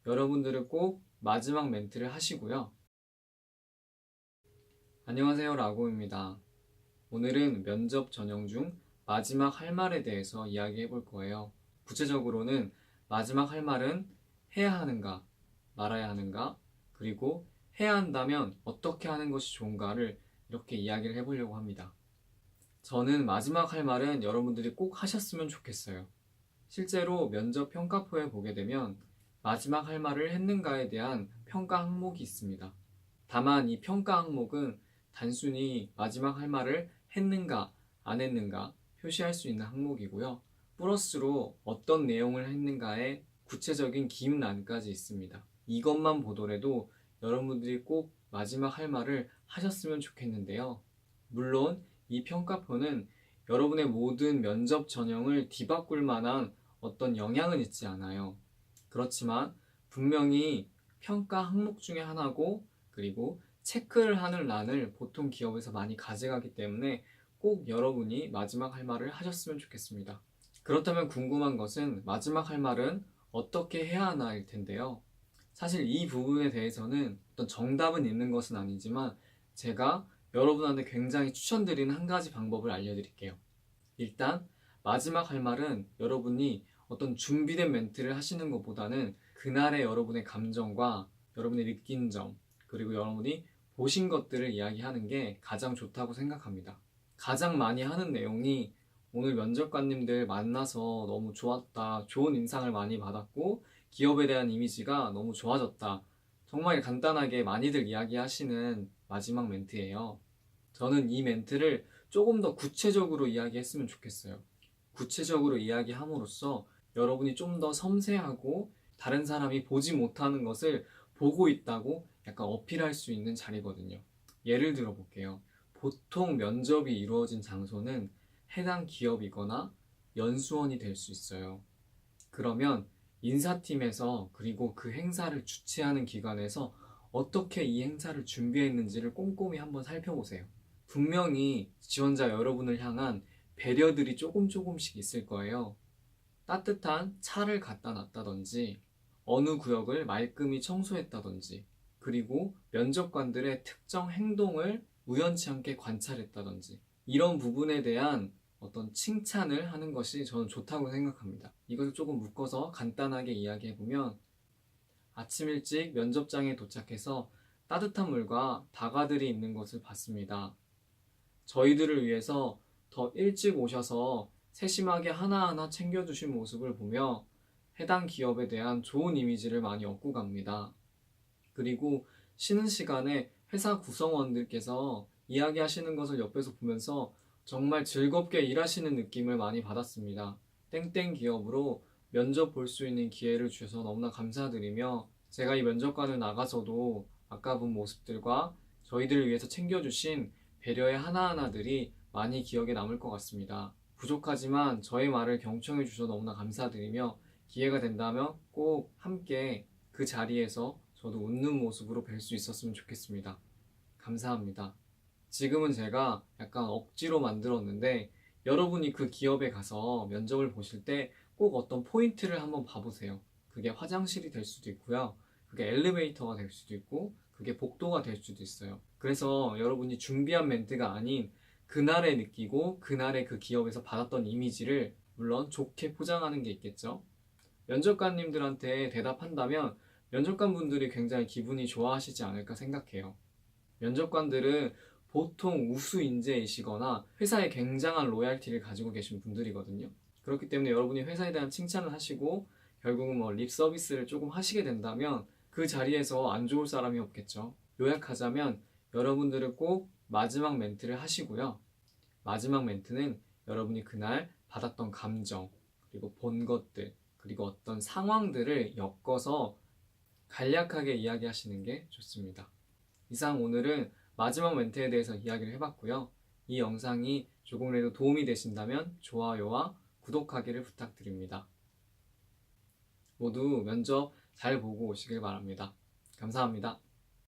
여러분들은 꼭 마지막 멘트를 하시고요. 안녕하세요, 라고입니다. 오늘은 면접 전형 중 마지막 할 말에 대해서 이야기해 볼 거예요. 구체적으로는 마지막 할 말은 해야 하는가, 말아야 하는가, 그리고 해야 한다면 어떻게 하는 것이 좋은가를 이렇게 이야기를 해보려고 합니다. 저는 마지막 할 말은 여러분들이 꼭 하셨으면 좋겠어요. 실제로 면접 평가표에 보게 되면 마지막 할 말을 했는가에 대한 평가 항목이 있습니다. 다만 이 평가 항목은 단순히 마지막 할 말을 했는가 안 했는가 표시할 수 있는 항목이고요. 플러스로 어떤 내용을 했는가에 구체적인 기입란까지 있습니다. 이것만 보더라도 여러분들이 꼭 마지막 할 말을 하셨으면 좋겠는데요. 물론 이 평가표는 여러분의 모든 면접 전형을 뒤바꿀 만한 어떤 영향은 있지 않아요. 그렇지만 분명히 평가 항목 중에 하나고, 그리고 체크를 하는 란을 보통 기업에서 많이 가져가기 때문에 꼭 여러분이 마지막 할 말을 하셨으면 좋겠습니다. 그렇다면 궁금한 것은 마지막 할 말은 어떻게 해야 하나일 텐데요. 사실 이 부분에 대해서는 어떤 정답은 있는 것은 아니지만 제가 여러분한테 굉장히 추천드리는 한 가지 방법을 알려드릴게요. 일단 마지막 할 말은 여러분이 어떤 준비된 멘트를 하시는 것보다는 그날의 여러분의 감정과 여러분이 느낀 점, 그리고 여러분이 보신 것들을 이야기하는 게 가장 좋다고 생각합니다. 가장 많이 하는 내용이 오늘 면접관님들 만나서 너무 좋았다, 좋은 인상을 많이 받았고 기업에 대한 이미지가 너무 좋아졌다, 정말 간단하게 많이들 이야기하시는 마지막 멘트예요. 저는 이 멘트를 조금 더 구체적으로 이야기했으면 좋겠어요. 구체적으로 이야기함으로써 여러분이 좀 더 섬세하고 다른 사람이 보지 못하는 것을 보고 있다고 약간 어필할 수 있는 자리거든요. 예를 들어 볼게요. 보통 면접이 이루어진 장소는 해당 기업이거나 연수원이 될 수 있어요. 그러면 인사팀에서, 그리고 그 행사를 주최하는 기관에서 어떻게 이 행사를 준비했는지를 꼼꼼히 한번 살펴보세요. 분명히 지원자 여러분을 향한 배려들이 조금씩 있을 거예요. 따뜻한 차를 갖다 놨다든지, 어느 구역을 말끔히 청소했다든지, 그리고 면접관들의 특정 행동을 우연치 않게 관찰했다든지, 이런 부분에 대한 어떤 칭찬을 하는 것이 저는 좋다고 생각합니다. 이것을 조금 묶어서 간단하게 이야기해보면, 아침 일찍 면접장에 도착해서 따뜻한 물과 다과들이 있는 것을 봤습니다. 저희들을 위해서 더 일찍 오셔서 세심하게 하나하나 챙겨주신 모습을 보며 해당 기업에 대한 좋은 이미지를 많이 얻고 갑니다. 그리고 쉬는 시간에 회사 구성원들께서 이야기하시는 것을 옆에서 보면서 정말 즐겁게 일하시는 느낌을 많이 받았습니다. 땡땡 기업으로 면접 볼 수 있는 기회를 주셔서 너무나 감사드리며, 제가 이 면접관을 나가서도 아까 본 모습들과 저희들을 위해서 챙겨주신 배려의 하나하나들이 많이 기억에 남을 것 같습니다. 부족하지만 저의 말을 경청해 주셔서 너무나 감사드리며, 기회가 된다면 꼭 함께 그 자리에서 저도 웃는 모습으로 뵐 수 있었으면 좋겠습니다. 감사합니다. 지금은 제가 약간 억지로 만들었는데 여러분이 그 기업에 가서 면접을 보실 때 꼭 어떤 포인트를 한번 봐보세요. 그게 화장실이 될 수도 있고요. 그게 엘리베이터가 될 수도 있고, 그게 복도가 될 수도 있어요. 그래서 여러분이 준비한 멘트가 아닌 그날에 느끼고 그날의 그 기업에서 받았던 이미지를 물론 좋게 포장하는 게 있겠죠. 면접관님들한테 대답한다면 면접관 분들이 굉장히 기분이 좋아하시지 않을까 생각해요. 면접관들은 보통 우수 인재이시거나 회사에 굉장한 로얄티를 가지고 계신 분들이거든요. 그렇기 때문에 여러분이 회사에 대한 칭찬을 하시고 결국은 뭐 립 서비스를 조금 하시게 된다면 그 자리에서 안 좋을 사람이 없겠죠. 요약하자면 여러분들은 꼭 마지막 멘트를 하시고요. 마지막 멘트는 여러분이 그날 받았던 감정, 그리고 본 것들, 그리고 어떤 상황들을 엮어서 간략하게 이야기하시는 게 좋습니다. 이상 오늘은 마지막 멘트에 대해서 이야기를 해봤고요. 이 영상이 조금이라도 도움이 되신다면 좋아요와 구독하기를 부탁드립니다. 모두 면접 잘 보고 오시길 바랍니다. 감사합니다.